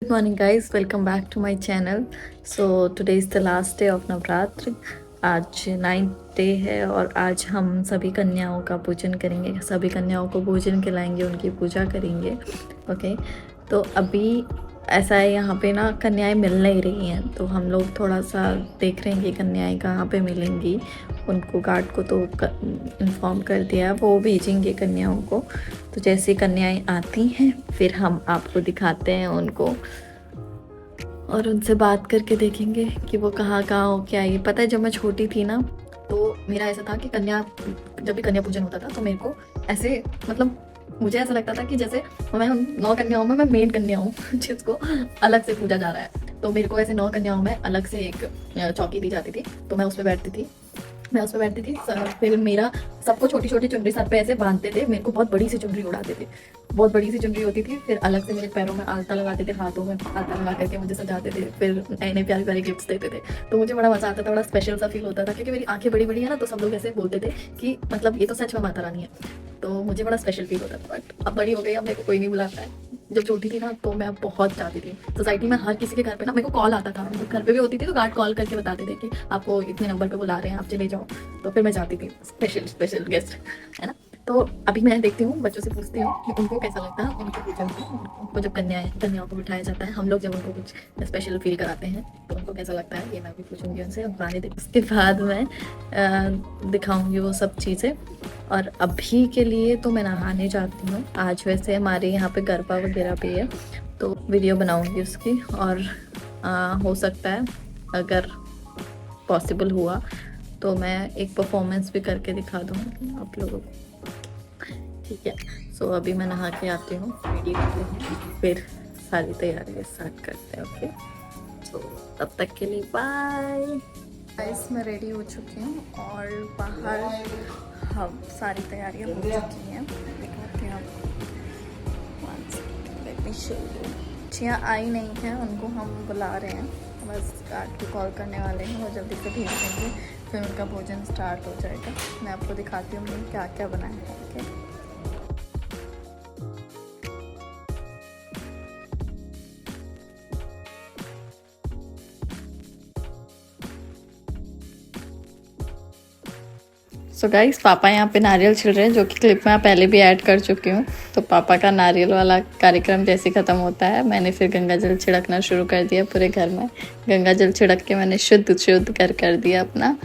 Good morning, guys. Welcome back to my channel. So today is the last day of Navratra. आज 9th day है और आज हम सभी कन्याओं का पूजन करेंगे, सभी कन्याओं को भोजन खिलाएंगे, उनकी पूजा करेंगे। ओके, तो अभी ऐसा है यहाँ पे ना कन्याएं मिल नहीं रही हैं, तो हम लोग थोड़ा सा देख रहे हैं कि कन्याएं कहाँ पे मिलेंगी। उनको गार्ड को तो इन्फॉर्म कर दिया है, वो भेजेंगे कन्याओं को। तो जैसे कन्याएं आती हैं फिर हम आपको दिखाते हैं उनको और उनसे बात करके देखेंगे कि वो कहाँ कहाँ हो क्या। ये पता है, जब मैं छोटी थी ना तो मेरा ऐसा था कि जब भी कन्या पूजन होता था तो मेरे को ऐसे मुझे ऐसा लगता था कि जैसे मैं उन 9 कन्याओं में मैं मेन कन्या हूँ जिसको अलग से पूजा जा रहा है। तो मेरे को ऐसे 9 कन्याओं में अलग से एक चौकी दी जाती थी, तो मैं उस पर बैठती थी। फिर मेरा सबको छोटी छोटी चुनरी सर पे ऐसे बांधते थे, मेरे को बहुत बड़ी सी चुनरी उड़ाते थे, बहुत बड़ी सी चुनरी होती थी। फिर अलग से मेरे पैरों में आलता लगाते थे, हाथों में आलता लगा करके मुझे सजाते थे, फिर नए नए प्यारे प्यारे गिफ्ट्स देते थे। तो मुझे बड़ा मजा आता था, बड़ा स्पेशल सा फील होता था, क्योंकि मेरी आंखें बड़ी बड़ी है ना, तो सब लोग ऐसे बोलते थे कि ये तो सच में माता रानी है। तो मुझे बड़ा स्पेशल फील होता था। बट अब बड़ी हो गई, अब मेरे को कोई नहीं बुलाता है। जब छोटी थी ना तो मैं बहुत जाती थी सोसाइटी में, हर किसी के घर पे ना मेरे को कॉल आता था। घर पे भी होती थी तो गार्ड कॉल करके बताते थे कि आपको इतने नंबर पे बुला रहे हैं, आप चले जाओ। तो फिर मैं जाती थी, स्पेशल गेस्ट है ना। तो अभी मैं देखती हूँ, बच्चों से पूछती हूँ कि उनको कैसा लगता है उनके पूजन को। उनको जब कन्याओं को बिठाया जाता है, हम लोग जब उनको कुछ स्पेशल फील कराते हैं तो उनको कैसा लगता है, ये मैं भी पूछूंगी उनसे। उसके बाद मैं दिखाऊंगी वो सब चीज़ें। और अभी के लिए तो मैं नहाने जाती हूँ। आज वैसे हमारे यहाँ पे गरबा वगैरह भी है, तो वीडियो बनाऊंगी उसकी। और हो सकता है अगर पॉसिबल हुआ तो मैं एक परफॉर्मेंस भी करके दिखा दूँगी आप लोगों को। ठीक है, सो अभी मैं नहा के आती हूँ, रेडी होती हूँ, फिर सारी तैयारी स्टार्ट करते हैं। ओके, तो तब तक के लिए बाय गाइस। मैं रेडी हो चुकी हूँ और बाहर हम सारी तैयारियाँ हो चुकी हैं, दिखाती हूँ आपको। बच्चियाँ आई नहीं हैं, उनको हम बुला रहे हैं, बस गार्ड को कॉल करने वाले हैं, वो जल्दी से भेज देंगे, फिर उनका भोजन स्टार्ट हो जाएगा। मैं आपको दिखाती हूँ मैंने क्या क्या बनाया है। ओके, सो गाइस, पापा यहाँ पे नारियल छिल रहे हैं, जो कि क्लिप में पहले भी ऐड कर चुकी हूँ। तो पापा का नारियल वाला कार्यक्रम जैसे ख़त्म होता है, मैंने फिर गंगा जल छिड़कना शुरू कर दिया पूरे घर में। गंगा जल छिड़क के मैंने शुद्ध कर दिया अपना।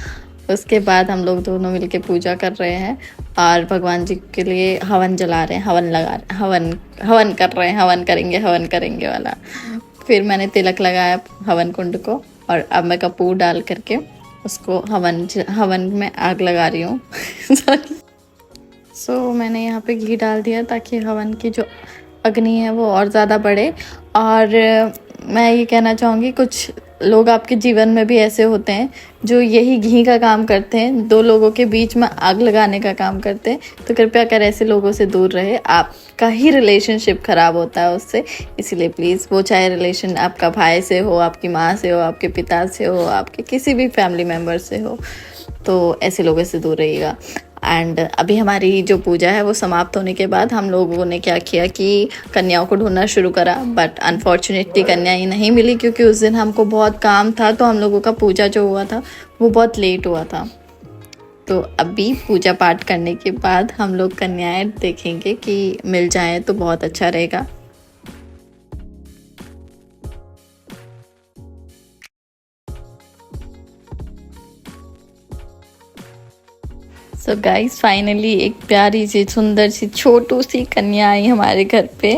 उसके बाद हम लोग दोनों मिलके पूजा कर रहे हैं और भगवान जी के लिए हवन जला रहे हैं, हवन कर रहे हैं, हवन करेंगे वाला। फिर मैंने तिलक लगाया हवन कुंड को, और अब मैं कपूर डाल करके उसको हवन में आग लगा रही हूँ। सो मैंने यहाँ पे घी डाल दिया ताकि हवन की जो अग्नि है वो और ज़्यादा बढ़े। और मैं ये कहना चाहूँगी, कुछ लोग आपके जीवन में भी ऐसे होते हैं जो यही घी का काम करते हैं, 2 लोगों के बीच में आग लगाने का काम करते हैं। तो कृपया कर ऐसे लोगों से दूर रहे, आपका ही रिलेशनशिप खराब होता है उससे। इसीलिए प्लीज़, वो चाहे रिलेशन आपका भाई से हो, आपकी माँ से हो, आपके पिता से हो, आपके किसी भी फैमिली मेम्बर से हो, तो ऐसे लोगों से दूर रहिएगा। एंड अभी हमारी जो पूजा है वो समाप्त होने के बाद हम लोगों ने क्या किया कि कन्याओं को ढूंढना शुरू करा। बट अनफॉर्चुनेटली कन्या ही नहीं मिली, क्योंकि उस दिन हमको बहुत काम था, तो हम लोगों का पूजा जो हुआ था वो बहुत लेट हुआ था। तो अभी पूजा पाठ करने के बाद हम लोग कन्याएं देखेंगे कि मिल जाए तो बहुत अच्छा रहेगा। सो गाइस, फाइनली एक प्यारी सी सुंदर सी छोटू सी कन्या आई हमारे घर पे।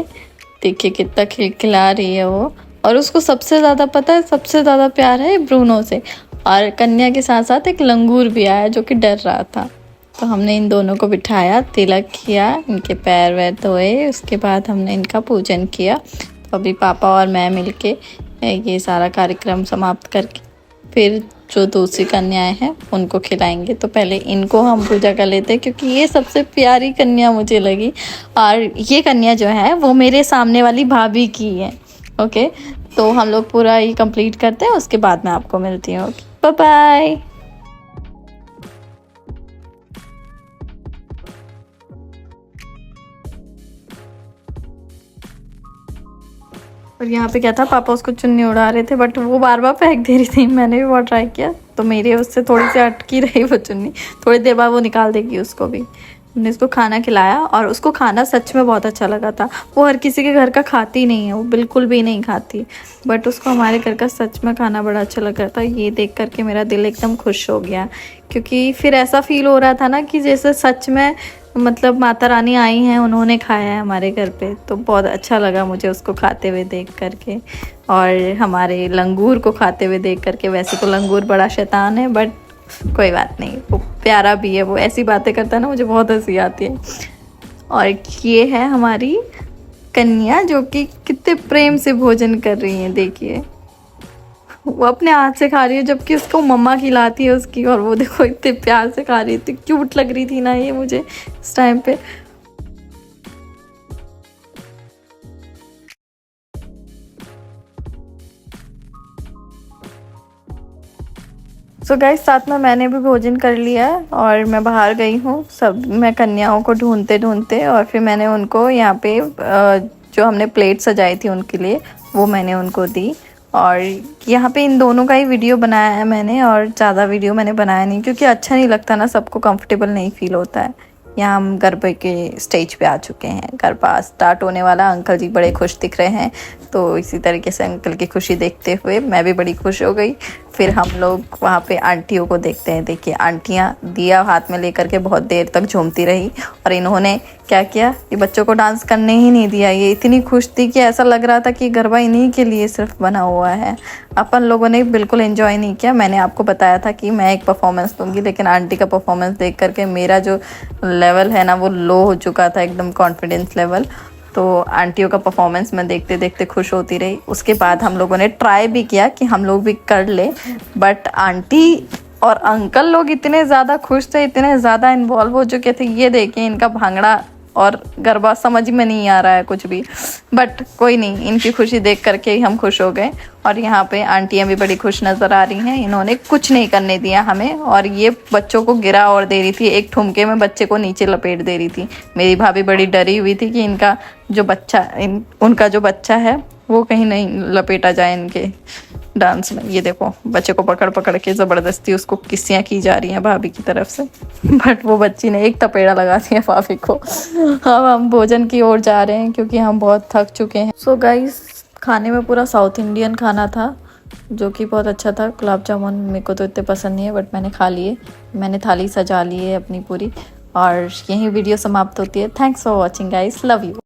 देखिए कितना खिलखिला रही है वो, और उसको सबसे ज़्यादा पता है, सबसे ज़्यादा प्यार है ब्रूनो से। और कन्या के साथ साथ एक लंगूर भी आया जो कि डर रहा था। तो हमने इन दोनों को बिठाया, तिलक किया, इनके पैर वैर धोए, उसके बाद हमने इनका पूजन किया। तो अभी पापा और मैं मिलके ये सारा कार्यक्रम समाप्त करके फिर जो दूसरी कन्याएं हैं उनको खिलाएंगे। तो पहले इनको हम पूजा कर लेते हैं, क्योंकि ये सबसे प्यारी कन्या मुझे लगी। और ये कन्या जो है वो मेरे सामने वाली भाभी की है। ओके, तो हम लोग पूरा ये कंप्लीट करते हैं, उसके बाद मैं आपको मिलती हूँ। Bye bye. और यहाँ पे क्या था, पापा उसको चुन्नी उड़ा रहे थे बट वो बार बार फेंक दे रही थी। मैंने भी बहुत ट्राई किया तो मेरे उससे थोड़ी सी अटकी रही वो चुन्नी। थोड़ी देर बाद वो निकाल देगी उसको भी। हमने इसको खाना खिलाया और उसको खाना सच में बहुत अच्छा लगा था। वो हर किसी के घर का खाती नहीं है, वो बिल्कुल भी नहीं खाती, बट उसको हमारे घर का सच में खाना बड़ा अच्छा लग रहा था। ये देख करके मेरा दिल एकदम खुश हो गया, क्योंकि फिर ऐसा फील हो रहा था ना कि जैसे सच में मतलब माता रानी आई हैं, उन्होंने खाया है हमारे घर पे। तो बहुत अच्छा लगा मुझे उसको खाते हुए देख करके, और हमारे लंगूर को खाते हुए देख करके। वैसे तो लंगूर बड़ा शैतान है बट कोई बात नहीं, वो प्यारा भी है। वो ऐसी बातें करता है ना, मुझे बहुत हंसी आती है। और ये है हमारी कन्या, जो कि कितने प्रेम से भोजन कर रही है। देखिए वो अपने हाथ से खा रही है, जबकि उसको मम्मा खिलाती है उसकी। और वो देखो इतने प्यार से खा रही थी, क्यूट लग रही थी ना ये मुझे इस टाइम पे। सो गाइस, साथ में मैंने भी भोजन कर लिया है और मैं बाहर गई हूँ। सब मैं कन्याओं को ढूंढते ढूंढते, और फिर मैंने उनको यहाँ पे जो हमने प्लेट सजाई थी उनके लिए, वो मैंने उनको दी। और यहाँ पे इन दोनों का ही वीडियो बनाया है मैंने, और ज़्यादा वीडियो मैंने बनाया नहीं, क्योंकि अच्छा नहीं लगता ना, सबको कंफर्टेबल नहीं फील होता है। यहाँ हम गरबे के स्टेज पे आ चुके हैं, गरबा स्टार्ट होने वाला। अंकल जी बड़े खुश दिख रहे हैं, तो इसी तरीके से अंकल की खुशी देखते हुए मैं भी बड़ी खुश हो गई। फिर हम लोग वहाँ पे आंटियों को देखते हैं। देखिए आंटियाँ दिया हाथ में लेकर के बहुत देर तक झूमती रही, और इन्होंने क्या किया, ये बच्चों को डांस करने ही नहीं दिया। ये इतनी खुश थी कि ऐसा लग रहा था कि गरबा इन्हीं के लिए सिर्फ बना हुआ है। अपन लोगों ने बिल्कुल एंजॉय नहीं किया। मैंने आपको बताया था कि मैं एक परफॉर्मेंस दूंगी, लेकिन आंटी का परफॉर्मेंस देख करके मेरा जो लेवल है ना, वो लो हो चुका था एकदम, कॉन्फिडेंस लेवल। तो आंटियों का परफॉर्मेंस मैं देखते देखते खुश होती रही। उसके बाद हम लोगों ने ट्राई भी किया कि हम लोग भी कर ले, बट आंटी और अंकल लोग इतने ज़्यादा खुश थे, इतने ज़्यादा इन्वॉल्व हो चुके थे। ये देखिए इनका भांगड़ा और गरबा समझ में नहीं आ रहा है कुछ भी, बट कोई नहीं, इनकी खुशी देख करके ही हम खुश हो गए। और यहाँ पे आंटियाँ भी बड़ी खुश नज़र आ रही हैं। इन्होंने कुछ नहीं करने दिया हमें, और ये बच्चों को गिरा और दे रही थी। एक ठुमके में बच्चे को नीचे लपेट दे रही थी। मेरी भाभी बड़ी डरी हुई थी कि इनका जो बच्चा उनका जो बच्चा है वो कहीं नहीं लपेटा जाए इनके डांस में। ये देखो बच्चे को पकड़ पकड़ के ज़बरदस्ती उसको किस्सियाँ की जा रही हैं भाभी की तरफ से, बट वो बच्ची ने एक थपेड़ा लगा दिया भाभी को। हम भोजन की ओर जा रहे हैं, क्योंकि हम बहुत थक चुके हैं। सो गाइस, खाने में पूरा साउथ इंडियन खाना था, जो कि बहुत अच्छा था। गुलाब जामुन मेरे को तो इतने पसंद नहीं है, बट मैंने खा लिए। मैंने थाली सजा ली है अपनी पूरी, और यही वीडियो समाप्त होती है। Thanks for watching guys, love you.